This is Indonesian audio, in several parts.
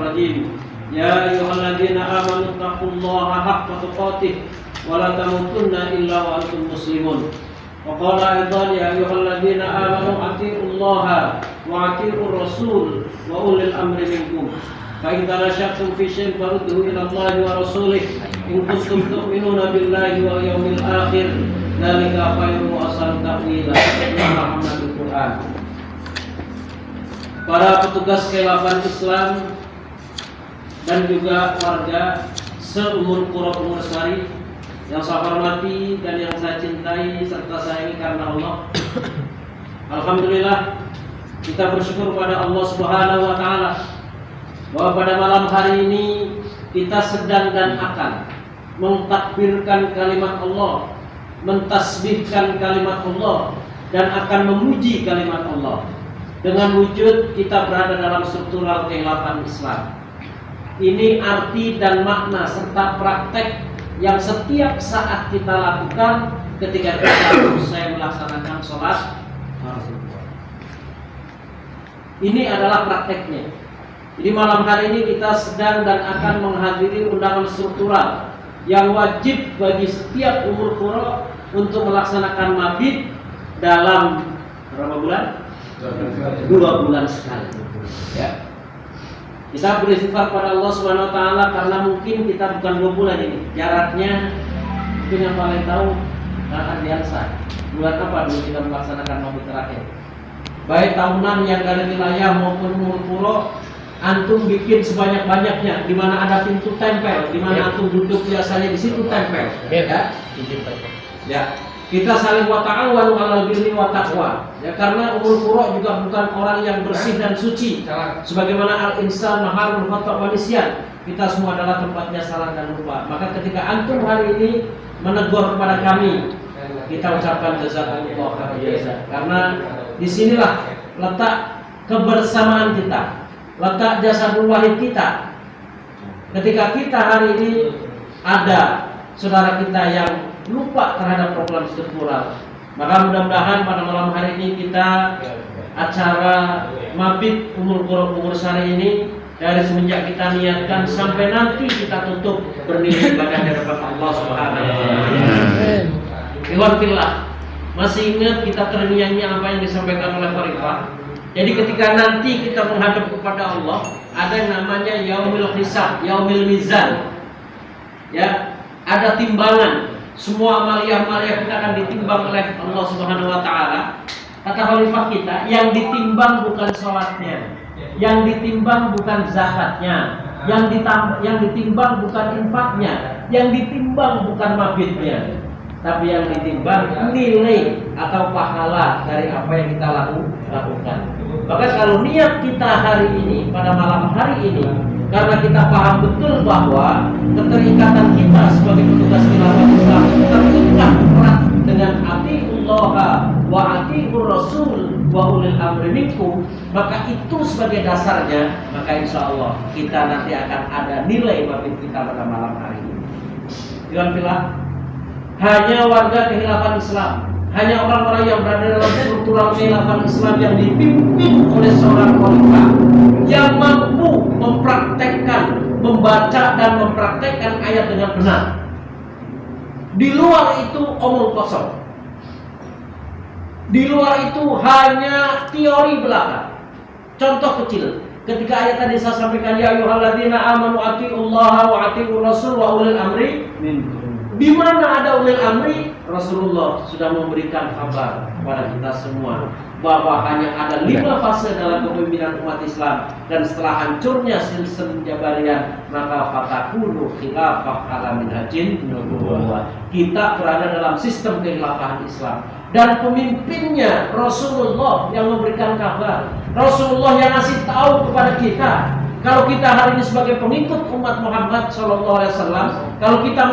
الرجيم يا أيها الذين آمنوا اتقوا الله حق تقاته ولا تموتن إلا وأنتم مسلمون وقال أيضا يا أيها الذين آمنوا أطيعوا الله وأطيعوا الرسول وأولي الأمر منكم فإن تنازعتم في شيء فردوه إلى الله ورسوله إن كنتم تؤمنون بالله واليوم الآخر ذلك خير وأحسن تأويلا Muhammad Al-Quran. Para petugas Khilafah Islam dan juga warga seumur Qura Pengursari yang saya hormati dan yang saya cintai serta sayangi karena Allah. Alhamdulillah kita bersyukur pada Allah Subhanahu wa taala bahwa pada malam hari ini kita sedang dan akan mentakbirkan kalimat Allah, mentasbihkan kalimat Allah dan akan memuji kalimat Allah. Dengan wujud kita berada dalam struktural kekhilafan Islam. Ini arti dan makna serta praktek yang setiap saat kita lakukan ketika kita selesai melaksanakan sholat. Ini adalah prakteknya. Jadi malam hari ini kita sedang dan akan menghadiri undangan struktural yang wajib bagi setiap umur qura untuk melaksanakan mabit dalam berapa bulan? 2 bulan sekali. Ya. Kita beristighfar pada Allah Subhanahu wa taala karena mungkin kita bukan 2 bulan ini. Jaraknya mungkin yang paling tahu Ardiansa. Bulan apa dulu kita melaksanakan mabit terakhir? Baik tahunan yang dari wilayah maupun umur qura, antum bikin sebanyak-banyaknya, di mana ada pintu tempel, di mana antum duduk biasanya di situ tempel. Ya. Ya. Kita saling wa ta'awanu 'alal birri wa taqwa. Ya, karena umur qura juga bukan orang yang bersih dan suci. Sebagaimana al-insan maharul khata' wa nisyan. Kita semua adalah tempatnya salah dan lupa. Maka ketika antum hari ini menegur kepada kami, kita ucapkan jazakumullah khairan. Karena disinilah letak kebersamaan kita, letak jasadul wahid kita. Ketika kita hari ini ada saudara kita yang lupa terhadap program struktural, maka mudah-mudahan pada malam hari ini kita acara mabit umur qura Pengursari ini dari semenjak kita niatkan sampai nanti kita tutup bernilai ibadah di hadapan Allah Subhanahu wa taala. Ikhwan fillah, masih ingat kita terngiang-ngiang apa yang disampaikan oleh Khalifah? Jadi ketika nanti kita menghadap kepada Allah, ada yang namanya yaumil hisab, yaumil mizan. Ya, ada timbangan. Semua amalia-amalia kita akan ditimbang oleh Allah Subhanahu wa taala. Kata Khalifah kita, yang ditimbang bukan sholatnya, yang ditimbang bukan zakatnya, yang ditimbang bukan infaknya, yang ditimbang bukan mabitnya, tapi yang ditimbang nilai atau pahala dari apa yang kita lakukan. Maka kalau niat kita hari ini, pada malam hari ini, karena kita paham betul bahwa keterikatan kita sebagai petugas khilafah Islam terikat erat dengan atiullah wa atiur rasul wa ulil amri minkum, maka itu sebagai dasarnya, maka insya Allah kita nanti akan ada nilai mabit kita pada malam hari ini. Dengan filah, hanya warga kekhilafan Islam, hanya orang-orang yang berada dalam struktural kekhilafan Islam yang dipimpin oleh seorang khalifah yang mampu mempraktekkan, membaca dan mempraktekkan ayat dengan benar. Di luar itu omong kosong. Di luar itu hanya teori belaka. Contoh kecil, ketika ayat tadi saya sampaikan ya ayyuhalladzina amanu atiullaha wa atiur rasul wa ulil amri minkum. Di mana ada ulil amri, Rasulullah sudah memberikan kabar kepada kita semua bahwa hanya ada 5 fase dalam kepemimpinan umat Islam, dan setelah hancurnya sistem Jabariyah maka fatakunu khilafah ala minhajin nubuwah. Kita berada dalam sistem kekhilafahan Islam dan pemimpinnya Rasulullah yang memberikan kabar. Rasulullah yang ngasih tahu kepada kita. Kalau kita hari ini sebagai pengikut umat Muhammad SAW, kalau kita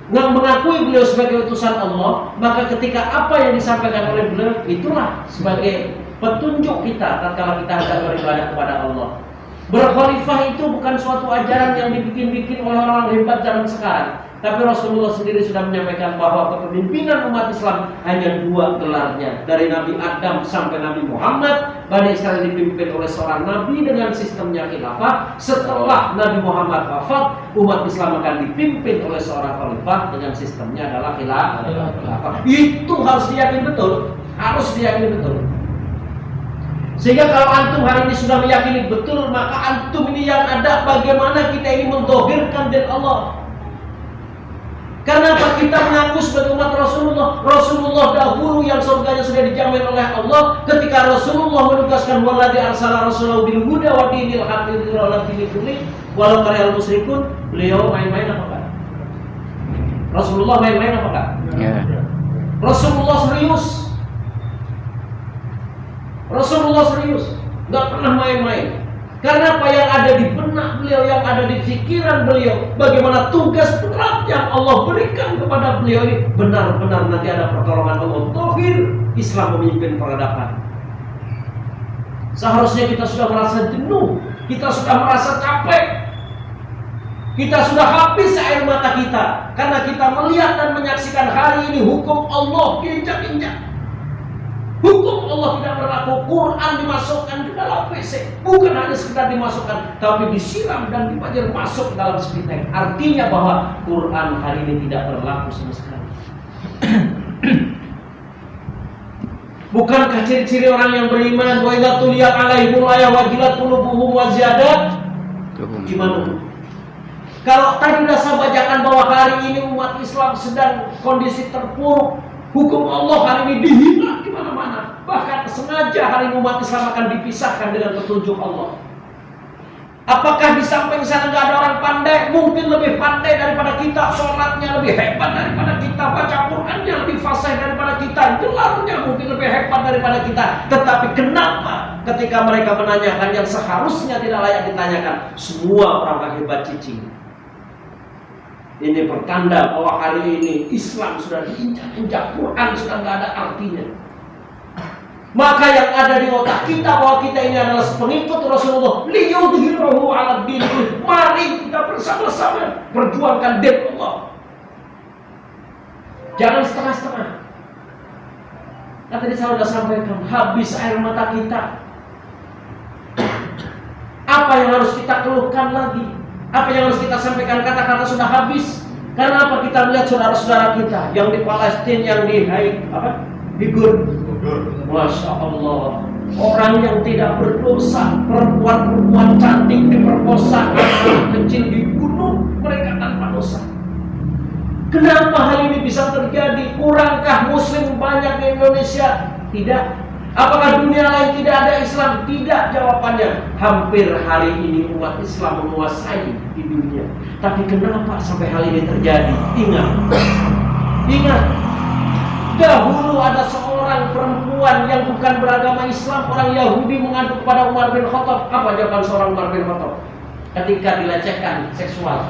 mengakui beliau sebagai utusan Allah, maka ketika apa yang disampaikan oleh beliau itulah sebagai petunjuk kita tatkala kita hendak beribadah kepada Allah. Berkhalifah itu bukan suatu ajaran yang dibikin-bikin oleh orang hebat zaman sekarang. Tapi Rasulullah sendiri sudah menyampaikan bahwa kepemimpinan umat Islam hanya 2 gelarnya. Dari Nabi Adam sampai Nabi Muhammad, Bani Israel dipimpin oleh seorang Nabi dengan sistemnya khilafah. Setelah Nabi Muhammad wafat, umat Islam akan dipimpin oleh seorang khalifah dengan sistemnya adalah khilafah. Itu harus diyakini betul. Harus diyakini betul. Sehingga kalau antum hari ini sudah meyakini betul, maka antum ini yang ada bagaimana kita ini mendohirkan din Allah. Karena apa? Kita mengaku sebagai umat Rasulullah. Rasulullah dahulu yang surganya sudah dijamin oleh Allah. Ketika Rasulullah menugaskan waladhi arsala rasulahu bil huda wa dinil haqqi ala dini kulli walau karihal musyrikun, beliau main-main apa enggak? Rasulullah main-main apa enggak? Rasulullah serius. Rasulullah serius, nggak pernah main-main. Karena apa yang ada di benak beliau, yang ada di pikiran beliau, bagaimana tugas berat yang Allah berikan kepada beliau ini, benar-benar nanti ada pertolongan Allah. Tauhid Islam memimpin peradaban. Seharusnya kita sudah merasa jenuh, kita sudah merasa capek, kita sudah habis air mata kita, karena kita melihat dan menyaksikan hari ini hukum Allah diinjak-injak. Hukum Allah tidak berlaku. Quran dimasukkan ke dalam WC. Bukan hanya sekedar dimasukkan, tapi disiram dan dipajang masuk ke dalam spiteng. Artinya bahwa Quran hari ini tidak berlaku sama sekali. Bukankah ciri-ciri orang yang beriman? Wa idza tuliyat alaihim ayat wajilat qulubuhum wa ziyadat. Gimana? Kalau tadi sudah saya bacakan bahwa hari ini umat Islam sedang kondisi terpuruk, hukum Allah hari ini dihina di mana-mana. Bahkan sengaja hari ini umat Islam akan dipisahkan dengan petunjuk Allah. Apakah di samping sana nggak ada orang pandai? Mungkin lebih pandai daripada kita, sholatnya lebih hebat daripada kita, baca Qurannya lebih fasih daripada kita, gelarnya mungkin lebih hebat daripada kita. Tetapi kenapa ketika mereka menanyakan yang seharusnya tidak layak ditanyakan, semua orang hebat cicing? Ini pertanda bahwa hari ini Islam sudah diinjak-injak, Quran sudah nggak ada artinya. Maka yang ada di otak kita bahwa kita ini adalah pengikut Rasulullah, liyudhhirahu 'ala din. Mari kita bersama-sama perjuangkan din Allah. Jangan setengah-setengah. Kan tadi saya sudah sampaikan, habis air mata kita. Apa yang harus kita keluhkan lagi? Apa yang harus kita sampaikan? Kata-kata sudah habis. Karena apa? Kita melihat saudara-saudara kita yang di Palestina, yang di Gur. Masya Allah, orang yang tidak berdosa, perempuan-perempuan cantik diperkosa, anak kecil dibunuh, mereka tanpa dosa. Kenapa hal ini bisa terjadi? Kurangkah Muslim banyak di Indonesia? Tidak. Apakah dunia lain tidak ada Islam? Tidak, jawabannya. Hampir hari ini umat Islam menguasai di dunia. Tapi kenapa sampai hal ini terjadi? Ingat. Dahulu ada seorang perempuan yang bukan beragama Islam, orang Yahudi, mengadu kepada Umar bin Khattab. Apa jawaban seorang Umar bin Khattab ketika dilecehkan seksual?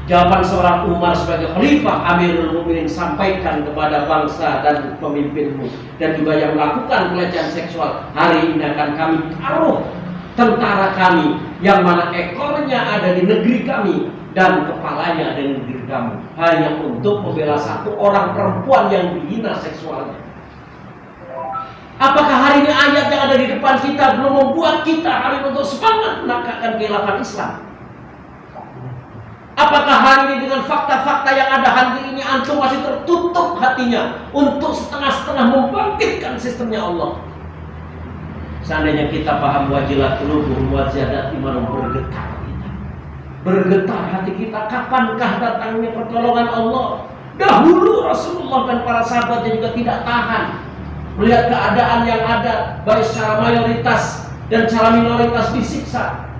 Jawaban seorang Umar sebagai khalifah Amirul Mukminin, sampaikan kepada bangsa dan pemimpinmu dan juga yang melakukan pelecehan seksual, hari ini akan kami taruh tentara kami yang mana ekornya ada di negeri kami dan kepalanya ada di negeri kamu, hanya untuk membela satu orang perempuan yang dihina seksualnya. Apakah hari ini ayat yang ada di depan kita belum membuat kita hari ini untuk semangat menegakkan kekhilafan Islam? Apakah hari ini dengan fakta-fakta yang ada hari ini antum masih tertutup hatinya untuk setengah-setengah membangkitkan sistemnya Allah? Seandainya kita paham wajilat qulubuhum wa ziyadat imanuhum, bergetar hati kita, kapankah datangnya pertolongan Allah? Dahulu Rasulullah dan para sahabatnya juga tidak tahan melihat keadaan yang ada, baik secara mayoritas dan secara minoritas disiksa.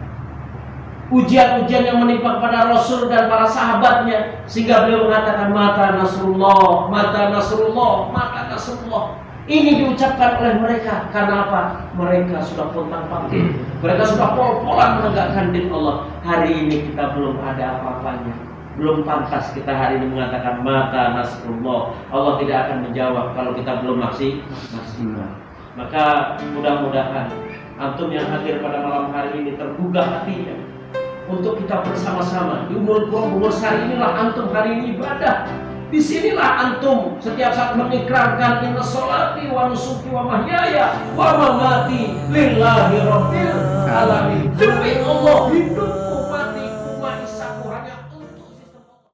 Ujian-ujian yang menimpa pada Rasul dan para sahabatnya, sehingga beliau mengatakan mata Nasrullah, mata Nasrullah, mata Nasrullah. Ini diucapkan oleh mereka karena apa? Mereka sudah pontang-panting, mereka sudah pol-polan menegakkan din Allah. Hari ini kita belum ada apa-apanya, belum pantas kita hari ini mengatakan mata Nasrullah. Allah tidak akan menjawab kalau kita belum maksimal. Maka mudah-mudahan antum yang hadir pada malam hari ini tergugah hatinya untuk kita bersama-sama di Ummul Qura Bogor Sari. Inilah antum hari ini ibadah. Disinilah antum setiap saat mengikrarkan inna sholati wa nusuki wa mahyaya wa mamati lillahi rabbil alamin.